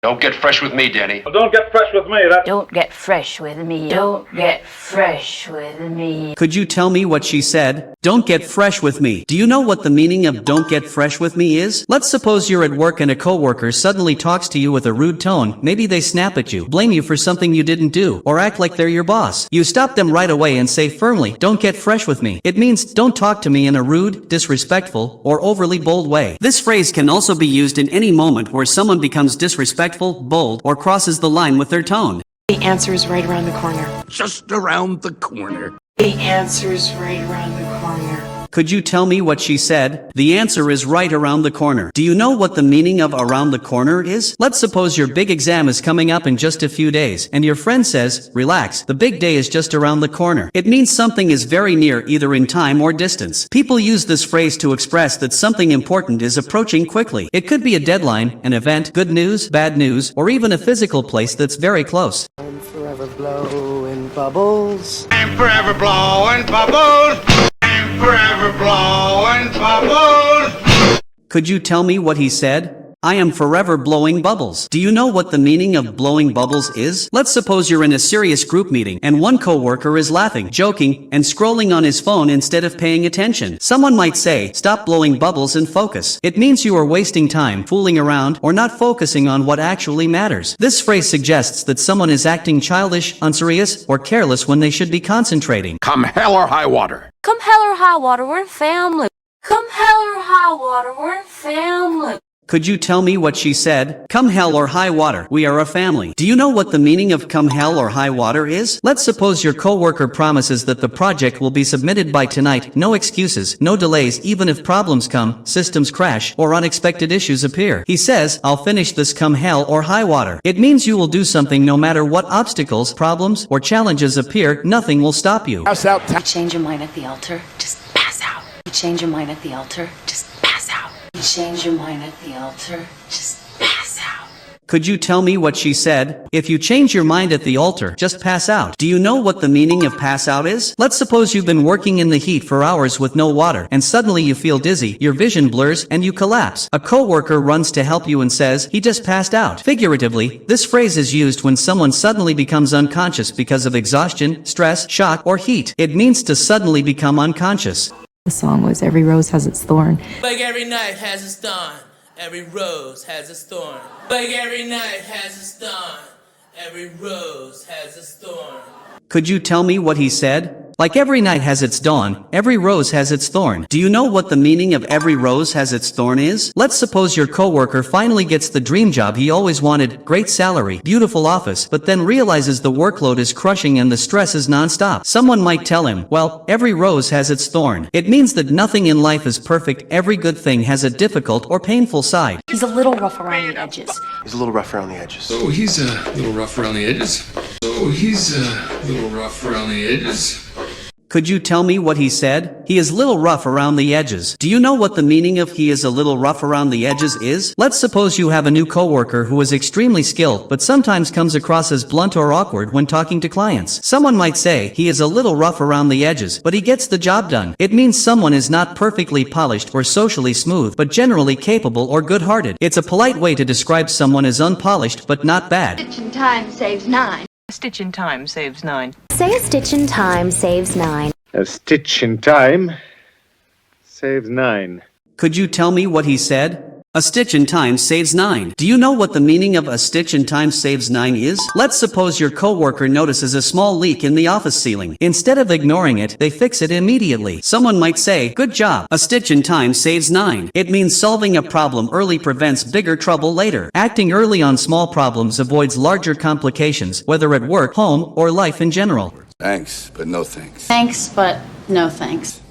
Don't get fresh with me, Denny. Well, don't get fresh with me. Don't get fresh with me. Don't get fresh with me. Could you tell me what she said? Don't get fresh with me. Do you know what the meaning of don't get fresh with me is? Let's suppose you're at work and a coworker suddenly talks to you with a rude tone. Maybe they snap at you, blame you for something you didn't do, or act like they're your boss. You stop them right away and say firmly, don't get fresh with me. It means don't talk to me in a rude, disrespectful, or overly bold way. This phrase can also be used in any moment where someone becomes disrespectful, bold, or crosses the line with their tone. The answer is right around the corner. Just around the corner. The answer is right around the corner. Could you tell me what she said? The answer is right around the corner. Do you know what the meaning of around the corner is? Let's suppose your big exam is coming up in just a few days, and your friend says, relax, the big day is just around the corner. It means something is very near, either in time or distance. People use this phrase to express that something important is approaching quickly. It could be a deadline, an event, good news, bad news, or even a physical place that's very close. I'm forever blowing bubbles. I'm forever blowing bubbles. I'm forever blowing bubbles. Could you tell me what he said? I am forever blowing bubbles. Do you know what the meaning of blowing bubbles is? Let's suppose you're in a serious group meeting and one coworker is laughing, joking, and scrolling on his phone instead of paying attention. Someone might say, stop blowing bubbles and focus. It means you are wasting time, fooling around, or not focusing on what actually matters. This phrase suggests that someone is acting childish, unserious, or careless when they should be concentrating. Come hell or high water. Come hell or high water, we're family. Come hell or high water, we're family. Could you tell me what she said? Come hell or high water, we are a family. Do you know what the meaning of come hell or high water is? Let's suppose your coworker promises that the project will be submitted by tonight, no excuses, no delays, even if problems come, systems crash, or unexpected issues appear. He says, I'll finish this come hell or high water. It means you will do something no matter what obstacles, problems, or challenges appear, nothing will stop you. Pass out. You change your mind at the altar, just pass out. You change your mind at the altar, just pass out. You change your mind at the altar, just pass out. Could you tell me what she said? If you change your mind at the altar, just pass out. Do you know what the meaning of pass out is? Let's suppose you've been working in the heat for hours with no water, and suddenly you feel dizzy, your vision blurs, and you collapse. A coworker runs to help you and says, he just passed out. Figuratively, this phrase is used when someone suddenly becomes unconscious because of exhaustion, stress, shock, or heat. It means to suddenly become unconscious. The song was Every Rose Has Its Thorn. Like every night has its dawn, every rose has its thorn. Like every night has its dawn, every rose has its thorn. Could you tell me what he said? Like every night has its dawn, every rose has its thorn. Do you know what the meaning of every rose has its thorn is? Let's suppose your coworker finally gets the dream job he always wanted, great salary, beautiful office, but then realizes the workload is crushing and the stress is non-stop. Someone might tell him, well, every rose has its thorn. It means that nothing in life is perfect, every good thing has a difficult or painful side. He's a little rough around the edges. He's a little rough around the edges. So he's a little rough around the edges. So he's a little rough around the edges. Could you tell me what he said? He is a little rough around the edges. Do you know what the meaning of he is a little rough around the edges is? Let's suppose you have a new coworker who is extremely skilled but sometimes comes across as blunt or awkward when talking to clients. Someone might say he is a little rough around the edges, but he gets the job done. It means someone is not perfectly polished or socially smooth, but generally capable or good-hearted. It's a polite way to describe someone as unpolished but not bad. A stitch in time saves 9. A stitch in time saves 9. Say a stitch in time saves 9. A stitch in time saves 9. Could you tell me what he said? A stitch in time saves 9. Do you know what the meaning of a stitch in time saves 9 is? Let's suppose your coworker notices a small leak in the office ceiling. Instead of ignoring it, they fix it immediately. Someone might say, good job. A stitch in time saves 9. It means solving a problem early prevents bigger trouble later. Acting early on small problems avoids larger complications, whether at work, home, or life in general. Thanks, but no thanks. Thanks, but no thanks.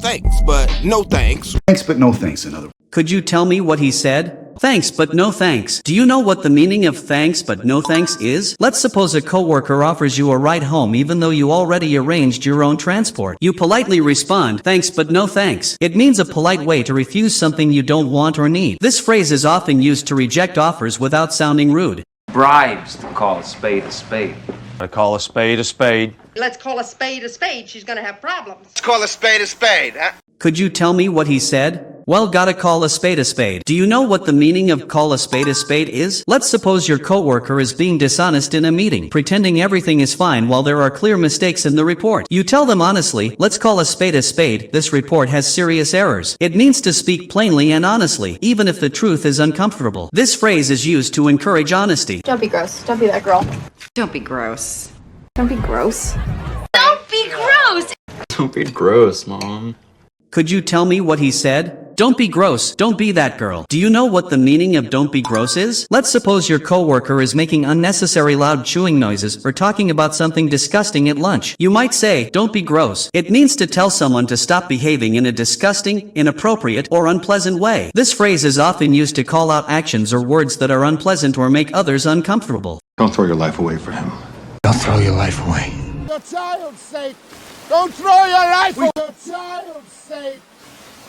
Thanks, but no thanks. Thanks, but no thanks, in other words. Could you tell me what he said? Thanks, but no thanks. Do you know what the meaning of thanks, but no thanks is? Let's suppose a coworker offers you a ride home even though you already arranged your own transport. You politely respond, thanks, but no thanks. It means a polite way to refuse something you don't want or need. This phrase is often used to reject offers without sounding rude. Bribes to call a spade a spade. I call a spade a spade. Let's call a spade a spade. She's gonna have problems. Let's call a spade, huh? Could you tell me what he said? Well, gotta call a spade a spade. Do you know what the meaning of call a spade is? Let's suppose your coworker is being dishonest in a meeting, pretending everything is fine while there are clear mistakes in the report. You tell them honestly, let's call a spade, this report has serious errors. It means to speak plainly and honestly, even if the truth is uncomfortable. This phrase is used to encourage honesty. Don't be gross. Don't be that girl. Don't be gross. Don't be gross. Don't be gross! Don't be gross, Mom. Could you tell me what he said? Don't be gross, don't be that girl. Do you know what the meaning of don't be gross is? Let's suppose your coworker is making unnecessary loud chewing noises or talking about something disgusting at lunch. You might say, don't be gross. It means to tell someone to stop behaving in a disgusting, inappropriate, or unpleasant way. This phrase is often used to call out actions or words that are unpleasant or make others uncomfortable. Don't throw your life away for him. Don't throw your life away. For your child's sake, don't throw your life away. For your child's sake,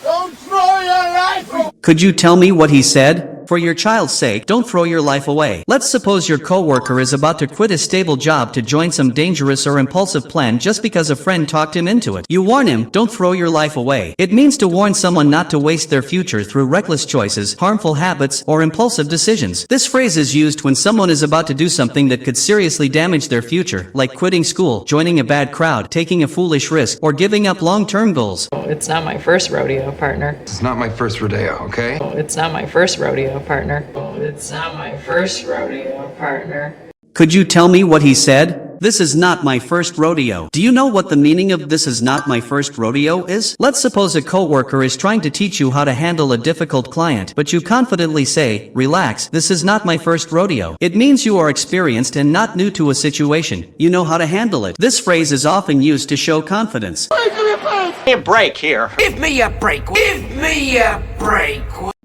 don't throw your life away. Could you tell me what he said? For your child's sake, don't throw your life away. Let's suppose your coworker is about to quit a stable job to join some dangerous or impulsive plan just because a friend talked him into it. You warn him, don't throw your life away. It means to warn someone not to waste their future through reckless choices, harmful habits, or impulsive decisions. This phrase is used when someone is about to do something that could seriously damage their future, like quitting school, joining a bad crowd, taking a foolish risk, or giving up long-term goals. It's not my first rodeo, partner. It's not my first rodeo, okay? It's not my first rodeo, partner. It's not my first rodeo, partner. Could you tell me what he said? This is not my first rodeo. Do you know what the meaning of this is not my first rodeo is? Let's suppose a coworker is trying to teach you how to handle a difficult client, but you confidently say, relax, this is not my first rodeo. It means you are experienced and not new to a situation. You know how to handle it. This phrase is often used to show confidence. Give me a break here. Give me a break. Give me a break.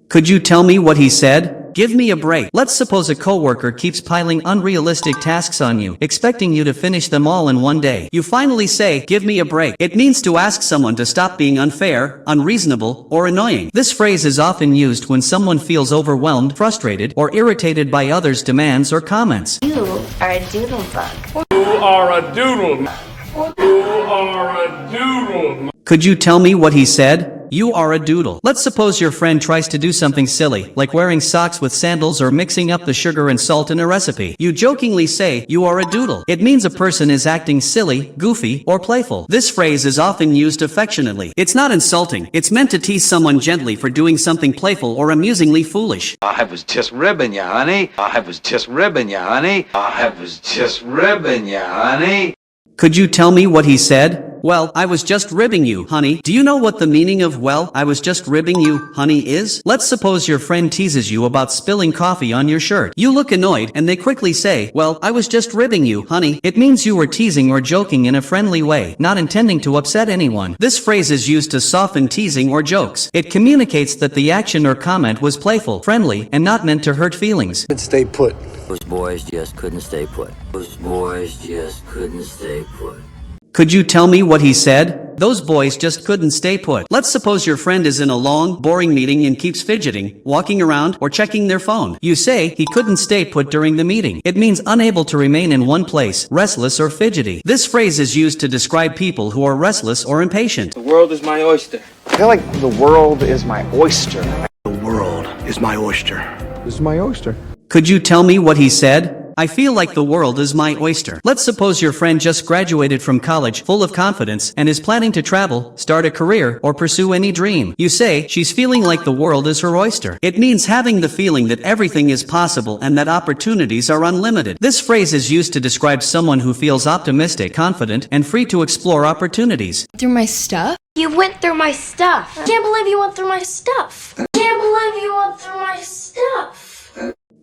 Could you tell me what he said? Give me a break. Let's suppose a coworker keeps piling unrealistic tasks on you, expecting you to finish them all in one day. You finally say, give me a break. It means to ask someone to stop being unfair, unreasonable, or annoying. This phrase is often used when someone feels overwhelmed, frustrated, or irritated by others' demands or comments. You are a doodle bug. You are a doodle. You are a doodle. Could you tell me what he said? You are a doodle. Let's suppose your friend tries to do something silly, like wearing socks with sandals or mixing up the sugar and salt in a recipe. You jokingly say, you are a doodle. It means a person is acting silly, goofy, or playful. This phrase is often used affectionately. It's not insulting. It's meant to tease someone gently for doing something playful or amusingly foolish. I was just ribbing ya, honey. I was just ribbing ya, honey. I was just ribbing ya, honey. Could you tell me what he said? Well, I was just ribbing you, honey. Do you know what the meaning of well, I was just ribbing you, honey is? Let's suppose your friend teases you about spilling coffee on your shirt. You look annoyed and they quickly say, well, I was just ribbing you, honey. It means you were teasing or joking in a friendly way, not intending to upset anyone. This phrase is used to soften teasing or jokes. It communicates that the action or comment was playful, friendly, and not meant to hurt feelings. Stay put. Those boys just couldn't stay put. Those boys just couldn't stay put. Could you tell me what he said? Those boys just couldn't stay put. Let's suppose your friend is in a long, boring meeting and keeps fidgeting, walking around, or checking their phone. You say he couldn't stay put during the meeting. It means unable to remain in one place, restless or fidgety. This phrase is used to describe people who are restless or impatient. The world is my oyster. I feel like the world is my oyster. The world is my oyster. This is my oyster. Could you tell me what he said? I feel like the world is my oyster. Let's suppose your friend just graduated from college full of confidence and is planning to travel, start a career, or pursue any dream. You say she's feeling like the world is her oyster. It means having the feeling that everything is possible and that opportunities are unlimited. This phrase is used to describe someone who feels optimistic, confident, and free to explore opportunities. Through my stuff? You went through my stuff. Can't believe you went through my stuff. Can't believe you went through my stuff.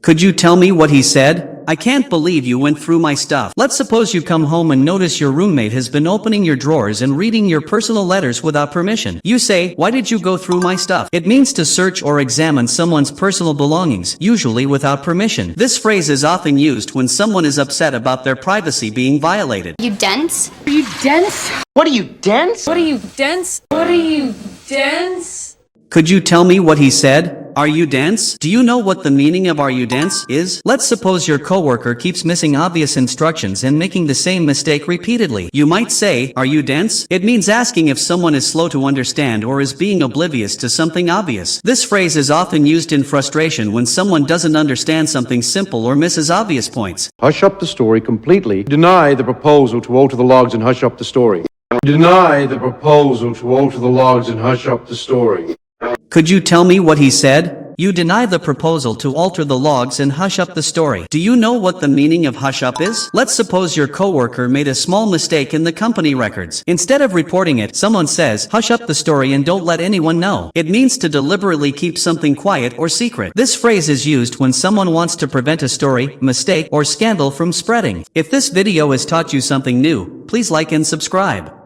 Could you tell me what he said? I can't believe you went through my stuff. Let's suppose you come home and notice your roommate has been opening your drawers and reading your personal letters without permission. You say, why did you go through my stuff? It means to search or examine someone's personal belongings, usually without permission. This phrase is often used when someone is upset about their privacy being violated. You dense? Are you dense? What are you, dense? What are you dense? What are you dense? Could you tell me what he said? Are you dense? Do you know what the meaning of are you dense is? Let's suppose your coworker keeps missing obvious instructions and making the same mistake repeatedly. You might say, are you dense? It means asking if someone is slow to understand or is being oblivious to something obvious. This phrase is often used in frustration when someone doesn't understand something simple or misses obvious points. Hush up the story completely. Deny the proposal to alter the logs and hush up the story. Deny the proposal to alter the logs and hush up the story. Could you tell me what he said? You deny the proposal to alter the logs and hush up the story. Do you know what the meaning of hush up is? Let's suppose your coworker made a small mistake in the company records. Instead of reporting it, someone says, hush up the story and don't let anyone know. It means to deliberately keep something quiet or secret. This phrase is used when someone wants to prevent a story, mistake, or scandal from spreading. If this video has taught you something new, please like and subscribe.